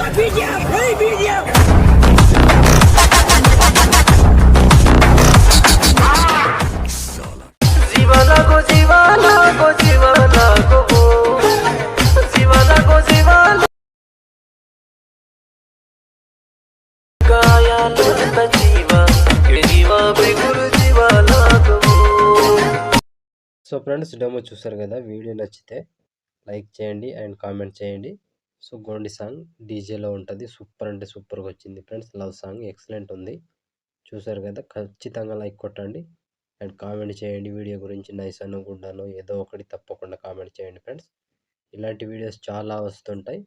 Jiva lago, Jiva lago, Jiva lago, Jiva lago, Jiva lago. Kaya lata Jiva, Jiva beguru Jiva lago. So friends demo చూసారు కదా, video నచ్చితే like చేయండి and comment చేయండి. So Gondi song డీజేలో ఉంటుంది, super అంటే సూపర్గా వచ్చింది ఫ్రెండ్స్. లవ్ సాంగ్ ఎక్సలెంట్ ఉంది. చూసారు కదా, ఖచ్చితంగా లైక్ కొట్టండి అండ్ కామెంట్ చేయండి. వీడియో గురించి నైస్ అను గుడ్ అను ఏదో ఒకటి తప్పకుండా కామెంట్ చేయండి ఫ్రెండ్స్. ఇలాంటి వీడియోస్ చాలా వస్తుంటాయి.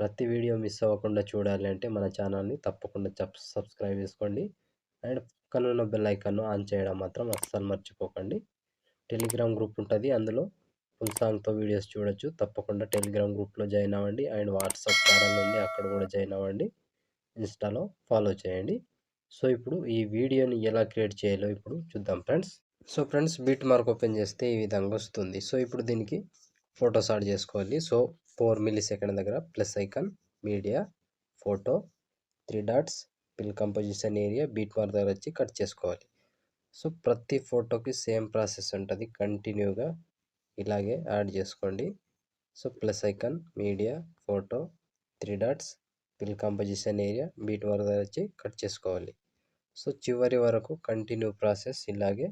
ప్రతి వీడియో మిస్ అవ్వకుండా చూడాలి అంటే మన ఛానల్ని తప్పకుండా సబ్స్క్రైబ్ చేసుకోండి అండ్ పక్కన ఉన్న బెల్ ఐకాన్ను ఆన్ చేయడం మాత్రం అస్సలు మర్చిపోకండి. టెలిగ్రామ్ గ్రూప్ ఉంటుంది, అందులో ఫుల్ సాంగ్తో వీడియోస్ చూడొచ్చు. తప్పకుండా టెలిగ్రామ్ గ్రూప్లో జాయిన్ అవ్వండి అండ్ వాట్సాప్ ఛానల్ ఉంది, అక్కడ కూడా జాయిన్ అవ్వండి. ఇన్స్టాలో ఫాలో చేయండి. సో ఇప్పుడు ఈ వీడియోని ఎలా క్రియేట్ చేయాలో ఇప్పుడు చూద్దాం friends. So friends, beat mark open చేస్తే ఈ విధంగా వస్తుంది. సో ఇప్పుడు దీనికి ఫొటోస్ యాడ్ చేసుకోవాలి. సో 4 millisecond దగ్గర plus icon, media, photo, 3 dots, పిల్ కంపోజిషన్ ఏరియా, బీట్ మార్క్ దగ్గర వచ్చి కట్ చేసుకోవాలి. సో ప్రతి ఫోటోకి సేమ్ ప్రాసెస్ ఉంటుంది, కంటిన్యూగా ఇలాగే యాడ్ చేసుకోండి. So plus icon, media, photo, 3 dots, పిల్ కంపోజిషన్ ఏరియా, బీట్ మార్క్ దగ్గర వచ్చి కట్ చేసుకోవాలి. సో చివరి వరకు కంటిన్యూ ప్రాసెస్ ఇలాగే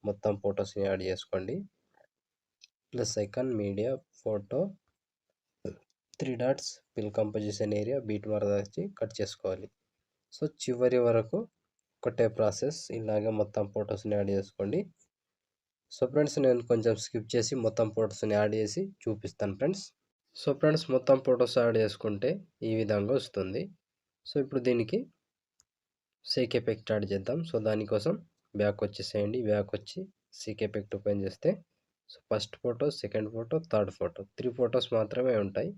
మొత్తం ఫొటోస్ని యాడ్ చేసుకోండి. Plus icon, media, photo, 3 dots, పిల్ కంపోజిషన్ ఏరియా, బీట్ మార్క్ దగ్గర వచ్చి కట్ చేసుకోవాలి. సో చివరి వరకు ఒకటే ప్రాసెస్, ఇలాగే మొత్తం ఫొటోస్ని యాడ్ చేసుకోండి. సో ఫ్రెండ్స్, నేను కొంచెం స్కిప్ చేసి మొత్తం ఫొటోస్ని యాడ్ చేసి చూపిస్తాను ఫ్రెండ్స్. సో ఫ్రెండ్స్, మొత్తం ఫొటోస్ యాడ్ చేసుకుంటే ఈ విధంగా వస్తుంది. సో ఇప్పుడు దీనికి షేక్ ఎఫెక్ట్ యాడ్ చేద్దాం. సో దానికోసం బ్యాక్ వచ్చేసేయండి. బ్యాక్ వచ్చి షేక్ ఎఫెక్ట్ ఓపెన్ చేస్తే so first photo, second photo, third photo, 3 photos మాత్రమే ఉంటాయి.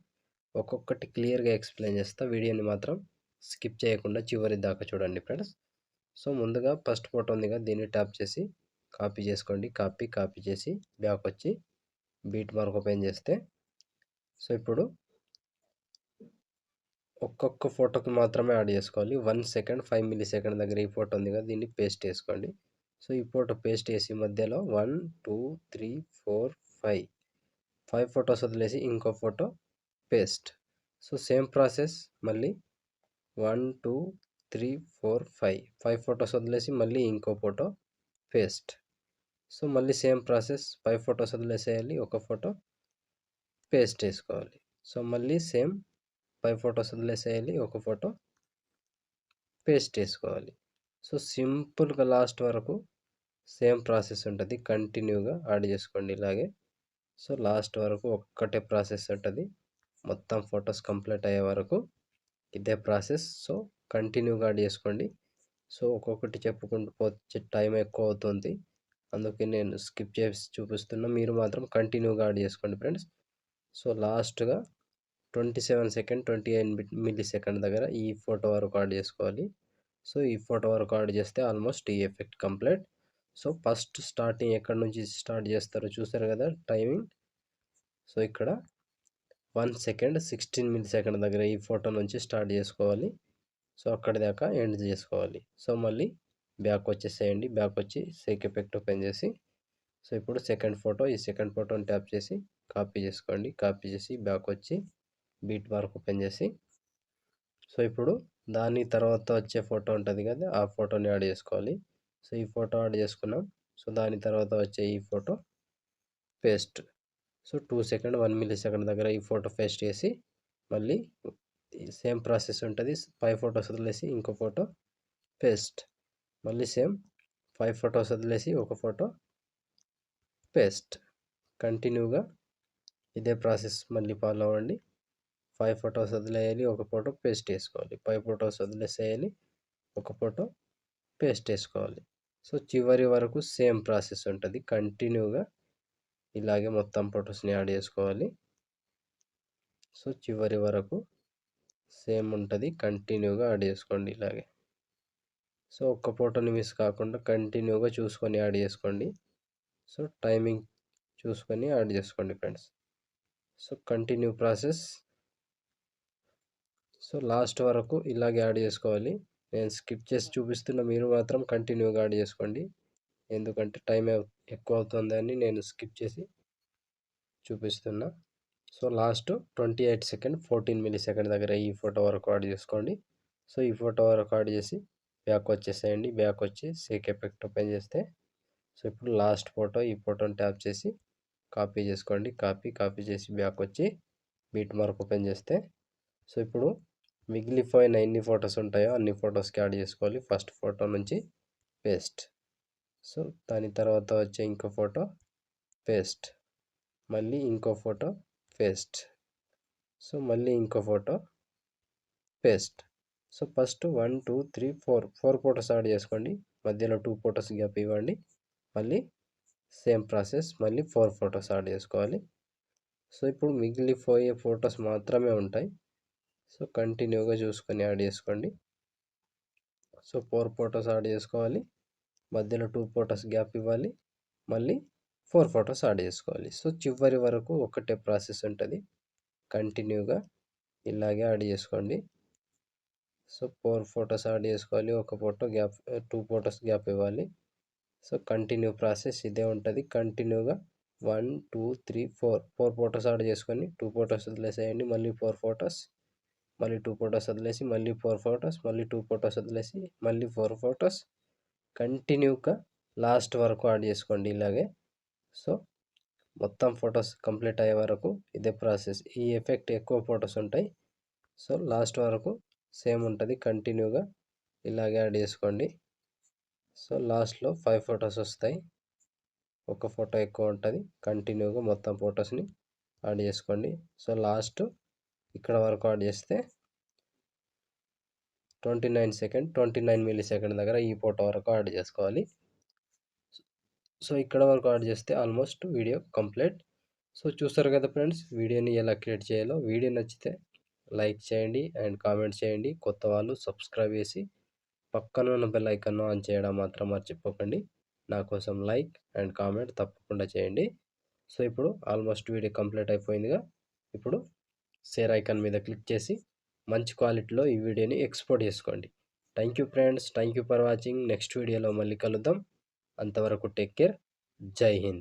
ఒక్కొక్కటి క్లియర్గా ఎక్స్ప్లెయిన్ చేస్తా, వీడియోని మాత్రం స్కిప్ చేయకుండా చివరి దాకా చూడండి ఫ్రెండ్స్. సో ముందుగా ఫస్ట్ ఫోటో ఉంది కదా, దీన్ని ట్యాప్ చేసి కాపీ చేసుకోండి. కాపీ చేసి బ్యాక్ వచ్చి బీట్ మార్క్ ఓపెన్ చేస్తే సో ఇప్పుడు ఒక్కొక్క ఫోటోకి మాత్రమే యాడ్ చేసుకోవాలి. 1 సెకండ్ 5 millisecond దగ్గర ఈ ఫోటో ఉంది కదా, దీన్ని పేస్ట్ చేసుకోండి. సో ఈ ఫోటో పేస్ట్ చేసి మధ్యలో 1 2 3 4 5 ఫొటోస్ వదిలేసి ఇంకో photo paste. So same process మళ్ళీ 1 2 3 4 5 ఫొటోస్ వదిలేసి మళ్ళీ ఇంకో ఫోటో పేస్ట్. సో మళ్ళీ సేమ్ ప్రాసెస్ 5 ఫొటోస్ వదిలేసేయాలి, ఒక ఫోటో పేస్ట్ చేసుకోవాలి. సో మళ్ళీ సేమ్ 5 ఫొటోస్ వదిలేసేయాలి, ఒక ఫోటో పేస్ట్ చేసుకోవాలి. సో సింపుల్గా లాస్ట్ వరకు సేమ్ ప్రాసెస్ ఉంటుంది, కంటిన్యూగా యాడ్ చేసుకోండి ఇలాగే. సో లాస్ట్ వరకు ఒక్కటే ప్రాసెస్ ఉంటుంది, మొత్తం ఫొటోస్ కంప్లీట్ అయ్యే వరకు ఇదే ప్రాసెస్. సో కంటిన్యూగా యాడ్ చేసుకోండి. సో ఒక్కొక్కటి చెప్పుకుంటూ పోతే టైం ఎక్కువ అవుతుంది, అందుకే నేను స్కిప్ చేసి చూపిస్తున్నా. మీరు మాత్రం కంటిన్యూగా యాడ్ చేసుకోండి ఫ్రెండ్స్. సో లాస్ట్గా 27 సెకండ్ 28 millisecond దగ్గర ఈ ఫోటో వరకు యాడ్ చేసుకోవాలి. సో ఈ ఫోటో వరకు యాడ్ చేస్తే ఆల్మోస్ట్ ఈ effect complete. So first starting ఎక్కడి నుంచి స్టార్ట్ చేస్తారో చూసారు కదా టైమింగ్. సో ఇక్కడ 1 సెకండ్ 16 millisecond దగ్గర ఈ ఫోటో నుంచి స్టార్ట్ చేసుకోవాలి. సో అక్కడి దాకా ఎండ్ చేసుకోవాలి. సో మళ్ళీ బ్యాక్ వచ్చేసేయండి. బ్యాక్ వచ్చి షేక్ ఎఫెక్ట్ ఓపెన్ చేసి సో ఇప్పుడు సెకండ్ ఫోటో, ఈ సెకండ్ ఫోటోని ట్యాప్ చేసి కాపీ చేసుకోండి. కాపీ చేసి బ్యాక్ వచ్చి బీట్ మార్క్ ఓపెన్ చేసి సో ఇప్పుడు దాని తర్వాత వచ్చే ఫోటో ఉంటుంది కదా, ఆ ఫోటోని యాడ్ చేసుకోవాలి. సో ఈ ఫోటో యాడ్ చేసుకున్నాం. సో దాని తర్వాత వచ్చే ఈ photo paste. So 2 second 1 millisecond దగ్గర ఈ ఫోటో పేస్ట్ చేసి మళ్ళీ సేమ్ ప్రాసెస్ ఉంటుంది. 5 ఫొటోస్ వదిలేసి ఇంకో ఫోటో పేస్ట్. మళ్ళీ సేమ్ 5 ఫొటోస్ వదిలేసి ఒక ఫోటో పేస్ట్. కంటిన్యూగా ఇదే ప్రాసెస్ మళ్ళీ ఫాలో అవ్వండి. 5 ఫొటోస్ వదిలేయాలి, ఒక ఫోటో పేస్ట్ చేసుకోవాలి. 5 ఫొటోస్ వదిలేసేయాలి, ఒక ఫోటో పేస్ట్ చేసుకోవాలి. సో చివరి వరకు సేమ్ ప్రాసెస్ ఉంటుంది, కంటిన్యూగా ఇలాగే మొత్తం ఫొటోస్ని యాడ్ చేసుకోవాలి. సో చివరి వరకు సేమ్ ఉంటుంది, కంటిన్యూగా యాడ్ చేసుకోండి ఇలాగే. సో ఒక్క ఫోటోని మిస్ కాకుండా కంటిన్యూగా చూసుకొని యాడ్ చేసుకోండి. సో టైమింగ్ చూసుకొని యాడ్ చేసుకోండి friends. So continue process. So last వరకు ఇలాగే యాడ్ చేసుకోవాలి. నేను స్కిప్ చేసి చూపిస్తున్న, మీరు మాత్రం కంటిన్యూగా యాడ్ చేసుకోండి. ఎందుకంటే టైం ఎక్కువ అవుతుందని నేను స్కిప్ చేసి చూపిస్తున్నా. So last 28 second 14 milli second దగ్గర ఈ ఫోటో వరకు యాడ్ చేసుకోండి. సో ఈ ఫోటో వరకు యాడ్ చేసి బ్యాక్ వచ్చేసేయండి. బ్యాక్ వచ్చి షేక్ ఎఫెక్ట్ ఓపెన్ చేస్తే, సో ఇప్పుడు లాస్ట్ ఫోటో, ఈ ఫోటోని ట్యాప్ చేసి కాపీ చేసుకోండి. కాపీ చేసి బ్యాక్ వచ్చి బీట్ మార్క్ ఓపెన్ చేస్తే, సో ఇప్పుడు మిగిలిపోయిన ఎన్ని ఫొటోస్ ఉంటాయో అన్ని ఫొటోస్కి యాడ్ చేసుకోవాలి. ఫస్ట్ ఫోటో నుంచి పేస్ట్. సో దాని తర్వాత వచ్చే ఇంకో ఫోటో పేస్ట్, మళ్ళీ ఇంకో ఫోటో పేస్ట్, సో మళ్ళీ ఇంకో photo paste. So first 1 2 3 4 photos add చేసుకోండి. మధ్యలో 2 ఫొటోస్ గ్యాప్ ఇవ్వండి. మళ్ళీ సేమ్ ప్రాసెస్, మళ్ళీ 4 ఫొటోస్ యాడ్ చేసుకోవాలి. సో ఇప్పుడు మిగిలిపోయే ఫొటోస్ మాత్రమే ఉంటాయి. సో కంటిన్యూగా చూసుకొని యాడ్ చేసుకోండి. సో 4 ఫొటోస్ యాడ్ చేసుకోవాలి. మధ్యలో 2 ఫొటోస్ గ్యాప్ ఇవ్వాలి. మళ్ళీ 4 ఫొటోస్ యాడ్ చేసుకోవాలి. సో చివరి వరకు ఒకటే ప్రాసెస్ ఉంటుంది. కంటిన్యూగా ఇలాగే యాడ్ చేసుకోండి. సో 4 ఫొటోస్ యాడ్ చేసుకోవాలి. ఒక ఫోటో గ్యాప్, 2 ఫొటోస్ గ్యాప్ ఇవ్వాలి. సో కంటిన్యూ ప్రాసెస్ ఇదే ఉంటుంది. కంటిన్యూగా 1 2 3 4 ఫొటోస్ యాడ్ చేసుకొని 2 ఫొటోస్ వదిలేసేయండి. మళ్ళీ 4 ఫొటోస్, మళ్ళీ 2 ఫొటోస్ వదిలేసి మళ్ళీ 4 ఫొటోస్, మళ్ళీ 2 ఫొటోస్ వదిలేసి మళ్ళీ 4 ఫొటోస్. కంటిన్యూగా లాస్ట్ వరకు యాడ్ చేసుకోండి ఇలాగే. సో మొత్తం ఫొటోస్ కంప్లీట్ అయ్యే వరకు ఇదే ప్రాసెస్. ఈ ఎఫెక్ట్ ఎక్కువ ఫొటోస్ ఉంటాయి. సో లాస్ట్ వరకు సేమ్ ఉంటుంది. కంటిన్యూగా ఇలాగే యాడ్ చేసుకోండి. సో లాస్ట్లో 5 ఫొటోస్ వస్తాయి. ఒక ఫోటో ఎక్కువ ఉంటుంది. కంటిన్యూగా మొత్తం ఫొటోస్ని యాడ్ చేసుకోండి. సో లాస్ట్ ఇక్కడ వరకు యాడ్ చేస్తే 29 మిల్లీ సెకండ్ దగ్గర ఈ ఫోటో వరకు యాడ్ చేసుకోవాలి. సో ఇక్కడ వరకు యాడ్ చేస్తే ఆల్మోస్ట్ వీడియో కంప్లీట్. సో చూస్తారు కదా ఫ్రెండ్స్, వీడియోని ఎలా క్రియేట్ చేయాలో. వీడియో నచ్చితే లైక్ చేయండి అండ్ కామెంట్ చేయండి. కొత్త వాళ్ళు సబ్స్క్రైబ్ చేసి పక్కన ఉన్న బెల్ ఐకాన్ ఆన్ చేయడం మాత్రం మర్చిపోకండి. నా కోసం లైక్ అండ్ కామెంట్ తప్పకుండా చేయండి. సో ఇప్పుడు ఆల్మోస్ట్ వీడియో కంప్లీట్ అయిపోయిందిగా. ఇప్పుడు షేర్ ఐకాన్ మీద క్లిక్ చేసి మంచి క్వాలిటీలో ఈ వీడియోని ఎక్స్పోర్ట్ చేసుకోండి. Thank you friends, thank you for watching. Next వీడియోలో మళ్ళీ కలుద్దాం. అంతవరకు టేక్ కేర్. జై హింద్.